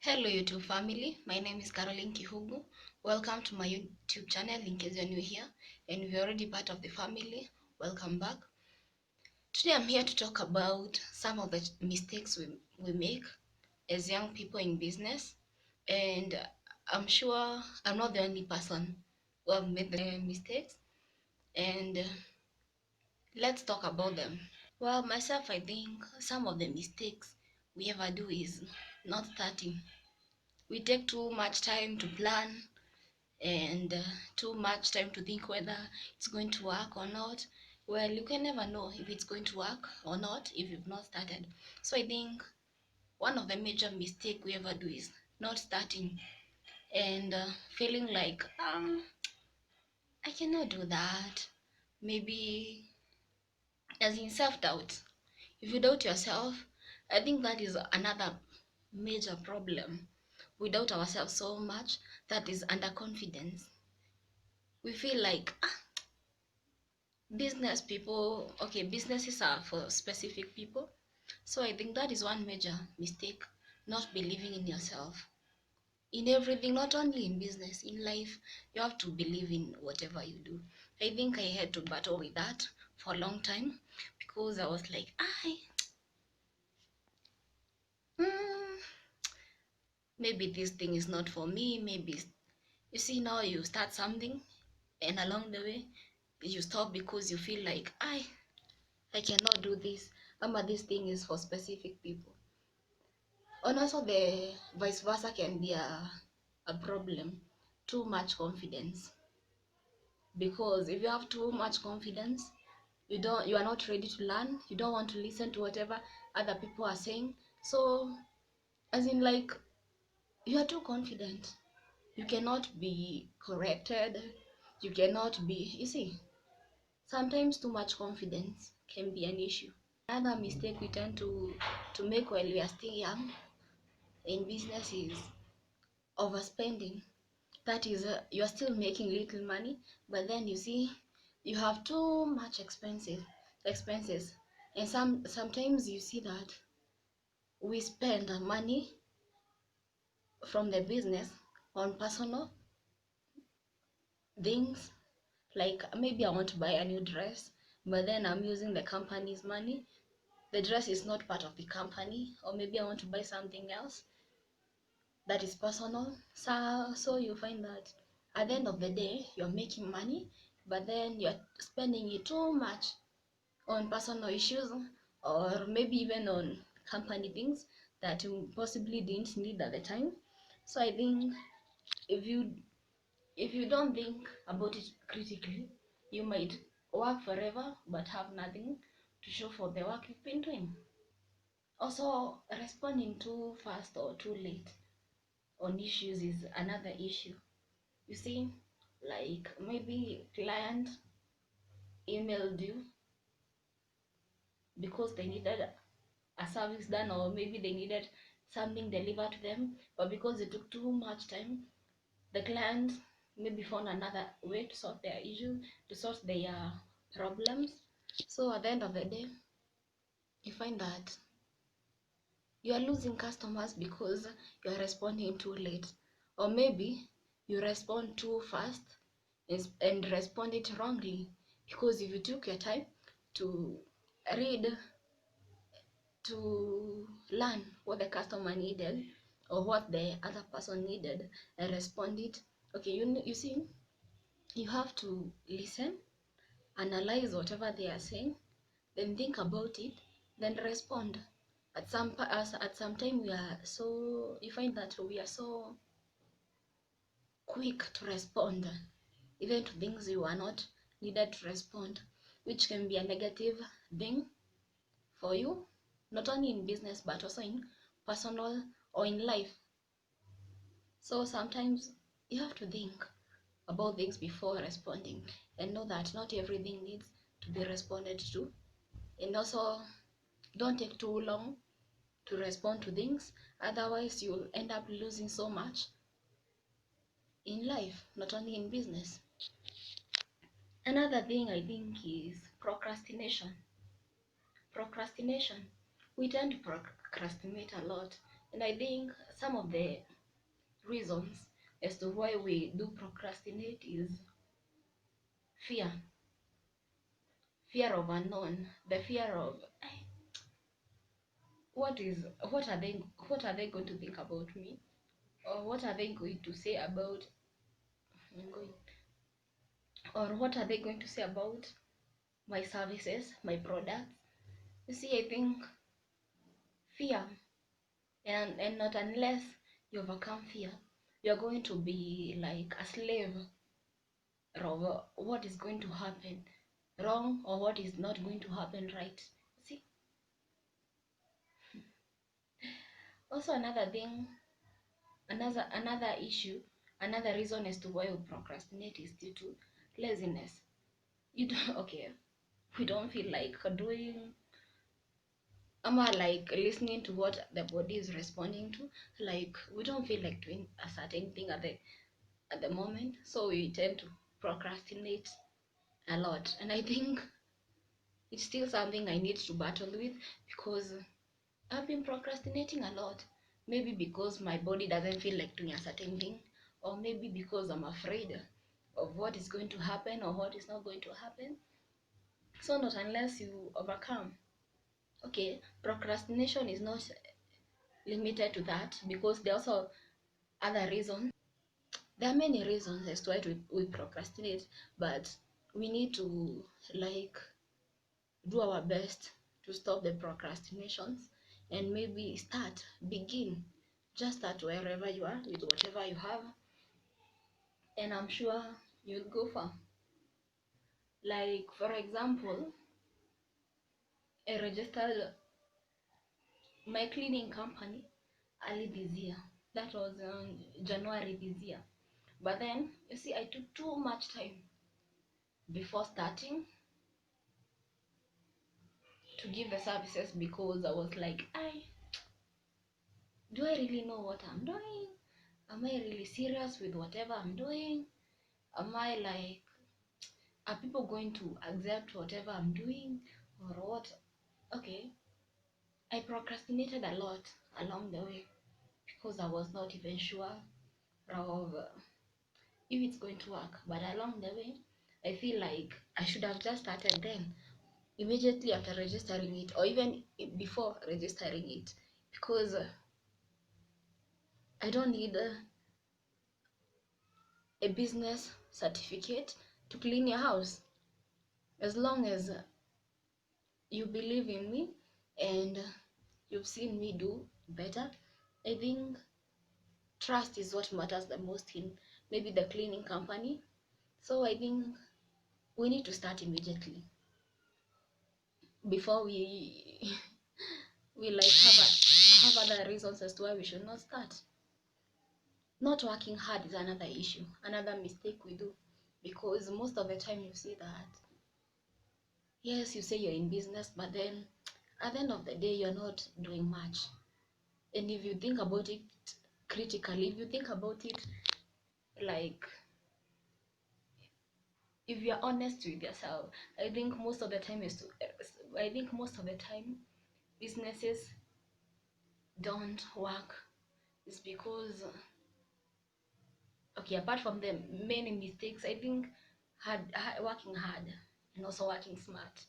Hello YouTube family, my name is Caroline Kihugu. Welcome to my YouTube channel in case you're new here and if you're already part of the family, welcome back. Today I'm here to talk about some of the mistakes we make as young people in business, and I'm sure I'm not the only person who have made the mistakes, and let's talk about them. Well, myself, I think some of the mistakes we ever do is not starting. We take too much time to plan and too much time to think whether it's going to work or not. Well, you can never know if it's going to work or not if you've not started. So I think one of the major mistake we ever do is not starting and feeling like I cannot do that. Maybe as in self-doubt. If you doubt yourself, I think that is another major problem. We doubt ourselves so much, that is underconfidence. We feel like business people, okay, businesses are for specific people. So I think that is one major mistake, not believing in yourself in everything, not only in business, in life. You have to believe in whatever you do. I think I had to battle with that for a long time because I was like, mm, maybe this thing is not for me. Maybe, you see, now you start something and along the way you stop because you feel like I cannot do this. This thing is for specific people. And also the vice versa can be a problem. Too much confidence. Because if you have too much confidence, you are not ready to learn. You don't want to listen to whatever other people are saying. So as in, like, you are too confident. You cannot be corrected. You cannot be, you see, sometimes too much confidence can be an issue. Another mistake we tend to make while we are still young in business is overspending. That is, you are still making little money, but then you see you have too much expenses, and sometimes you see that we spend money from the business on personal things. Like maybe I want to buy a new dress, but then I'm using the company's money. The dress is not part of the company, or maybe I want to buy something else that is personal. So you find that at the end of the day you're making money, but then you're spending it too much on personal issues, or maybe even on company things that you possibly didn't need at the time. So I think if you don't think about it critically, you might work forever but have nothing to show for the work you've been doing. Also, responding too fast or too late on issues is another issue. You see, like maybe client emailed you because they needed a service done, or maybe they needed something delivered to them, but because it took too much time, the client maybe found another way to sort their issue, to sort their problems. So at the end of the day, you find that you are losing customers because you are responding too late, or maybe you respond too fast and respond it wrongly. Because if you took your time to read, to learn what the customer needed or what the other person needed and respond it, okay, you see, you have to listen, analyze whatever they are saying, then think about it, then respond. At some time we are so, you find that we are so quick to respond even to things you are not needed to respond, which can be a negative thing for you, not only in business but also in personal or in life. So sometimes you have to think about things before responding and know that not everything needs to be responded to. And also, don't take too long to respond to things, otherwise you'll end up losing so much in life, not only in business. Another thing I think is procrastination. We tend to procrastinate a lot, And I think some of the reasons as to why we do procrastinate is fear, fear of unknown, the fear of what is what are they going to think about me, or what are they going to say about or what are they going to say about my services, my products. You see, I think fear, and not unless you overcome fear, you're going to be like a slave of what is going to happen wrong or what is not going to happen right. See, also another thing, another issue, another reason as to why we procrastinate is due to laziness. You don't okay, we don't feel like doing like listening to what the body is responding to. Like we don't feel like doing a certain thing at the moment, so we tend to procrastinate a lot. And I think it's still something I need to battle with, because I've been procrastinating a lot. Maybe because my body doesn't feel like doing a certain thing, or maybe because I'm afraid of what is going to happen or what is not going to happen. So not unless you overcome. Okay, procrastination is not limited to that, because there are also other reasons. There are many reasons as to why we procrastinate, but we need to like do our best to stop the procrastinations, and maybe begin, just start wherever you are with whatever you have, and I'm sure you'll go far. Like for example, I registered my cleaning company early this year. That was January this year. But then you see, I took too much time before starting to give the services, because I was like, do I really know what I'm doing? Am I really serious with whatever I'm doing? Am I like, are people going to accept whatever I'm doing or what? Okay, I procrastinated a lot along the way, because I was not even sure of if it's going to work. But along the way, I feel like I should have just started then, immediately after registering it, or even before registering it, because I don't need a business certificate to clean your house. As long as you believe in me and you've seen me do better, I think trust is what matters the most in maybe the cleaning company. So I think we need to start immediately before we we like have other reasons as to why we should not start. Not working hard is another issue, another mistake we do, because most of the time you see that yes, you say you're in business, but then at the end of the day you're not doing much. And if you think about it critically, if you think about it like, if you're honest with yourself, I think most of the time businesses don't work is because okay, apart from the many mistakes, I think working hard and also working smart.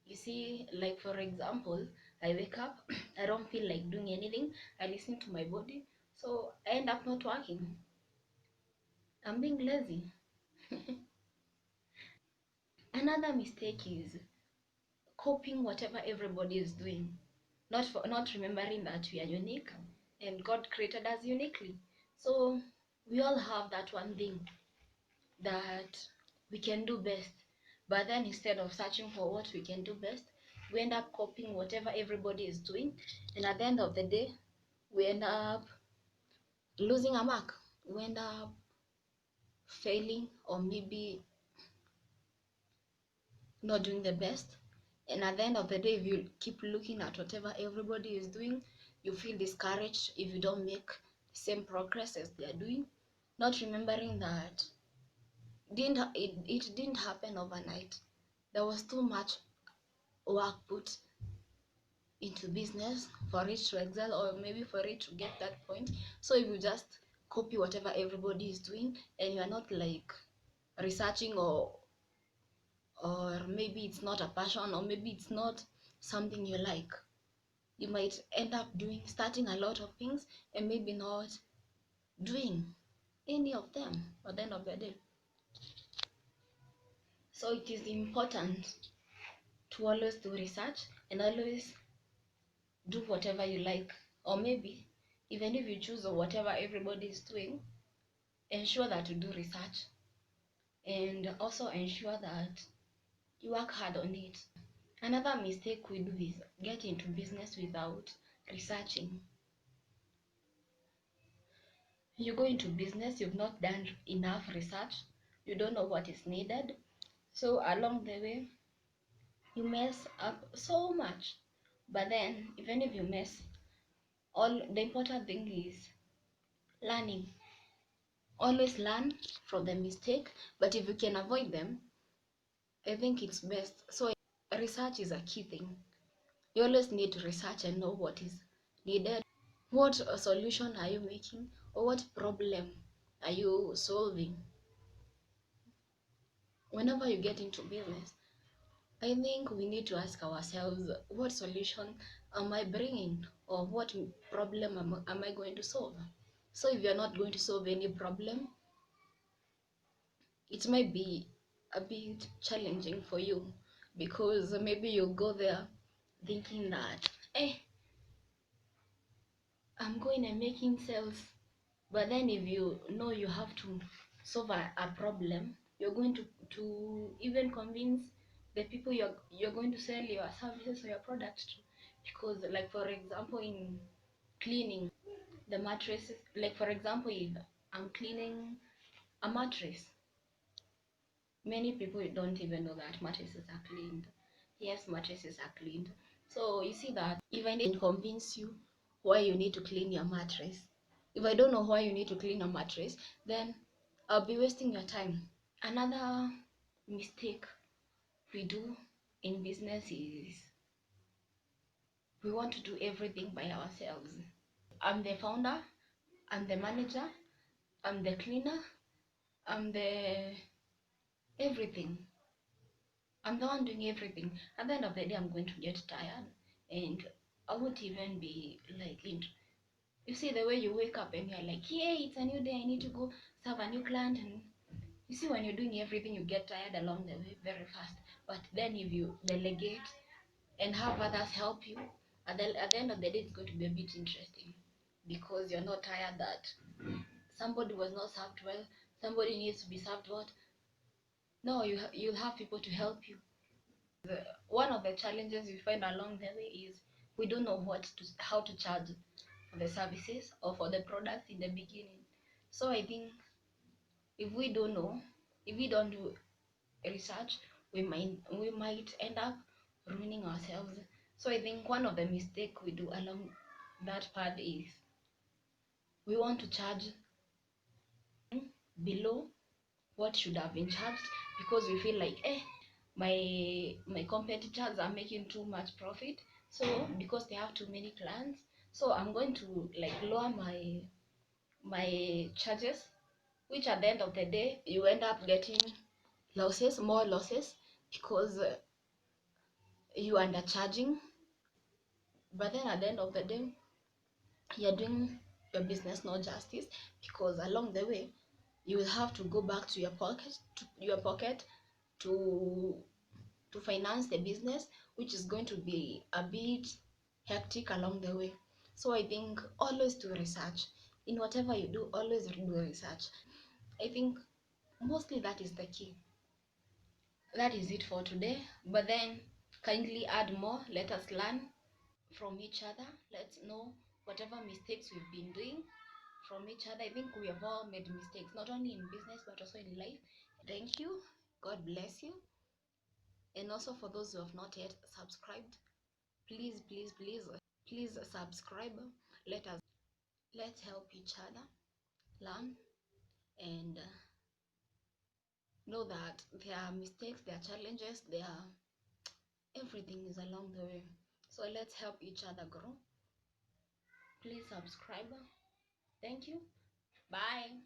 You see, like for example, I wake up, I don't feel like doing anything, I listen to my body, so I end up not working. I'm being lazy. Another mistake is copying whatever everybody is doing, not remembering that we are unique and God created us uniquely. So we all have that one thing that we can do best. But then instead of searching for what we can do best, we end up copying whatever everybody is doing. And at the end of the day, we end up losing a mark. We end up failing, or maybe not doing the best. And at the end of the day, if you keep looking at whatever everybody is doing, you feel discouraged if you don't make the same progress as they are doing, not remembering that it didn't happen overnight. There was too much work put into business for it to excel, or maybe for it to get that point. So if you just copy whatever everybody is doing and you are not like researching, or maybe it's not a passion, or maybe it's not something you like, you might end up starting a lot of things and maybe not doing any of them at the end of the day. So it is important to always do research and always do whatever you like, or maybe even if you choose whatever everybody is doing, ensure that you do research and also ensure that you work hard on it. Another mistake we do is get into business without researching. You go into business, you've not done enough research, you don't know what is needed, so along the way you mess up so much. But then even if you mess, all the important thing is learning. Always learn from the mistake, but if you can avoid them, I think it's best. So research is a key thing. You always need to research and know what is needed. What solution are you making, or what problem are you solving? Whenever you get into business, I think we need to ask ourselves, what solution am I bringing, or what problem am I going to solve? So if you're not going to solve any problem, it might be a bit challenging for you, because maybe you go there thinking that, hey, I'm going and making sales. But then if you know you have to solve a problem, you're going to even convince the people you're going to sell your services or your products to. Because like for example, in cleaning the mattresses, like for example, if I'm cleaning a mattress, many people don't even know that mattresses are cleaned. Yes, mattresses are cleaned. So you see that even if I convince you why you need to clean your mattress, if I don't know why you need to clean a mattress, then I'll be wasting your time. Another mistake we do in business is we want to do everything by ourselves. I'm the founder, I'm the manager, I'm the cleaner, I'm the everything. I'm the one doing everything. At the end of the day, I'm going to get tired, and I won't even be like into. You see the way you wake up and you're like, yay, it's a new day, I need to go serve a new client. And you see, when you're doing everything, you get tired along the way very fast. But then if you delegate and have others help you, at the end of the day, it's going to be a bit interesting, because you're not tired that somebody was not served well, somebody needs to be served what. No, you'll have people to help you. One of the challenges we find along the way is we don't know how to charge for the services or for the products in the beginning. So I think if we don't know, if we don't do research, we might end up ruining ourselves. So I think one of the mistakes we do along that path is we want to charge below what should have been charged, because we feel like, my competitors are making too much profit, so because they have too many clients, so I'm going to like lower my charges, which at the end of the day you end up getting more losses, because you undercharging. But then at the end of the day, you're doing your business no justice, because along the way you will have to go back to your pocket to finance the business, which is going to be a bit hectic along the way. So I think always do research. In whatever you do, always do research. I think mostly that is the key. That is it for today. But then kindly add more. Let us learn from each other. Let's know whatever mistakes we've been doing from each other. I think we have all made mistakes, not only in business but also in life. Thank you. God bless you. And also for those who have not yet subscribed, please, please, please, please subscribe. Let's help each other learn, and know that there are mistakes, there are challenges, there are everything is along the way. So let's help each other grow. Please subscribe. Thank you. Bye.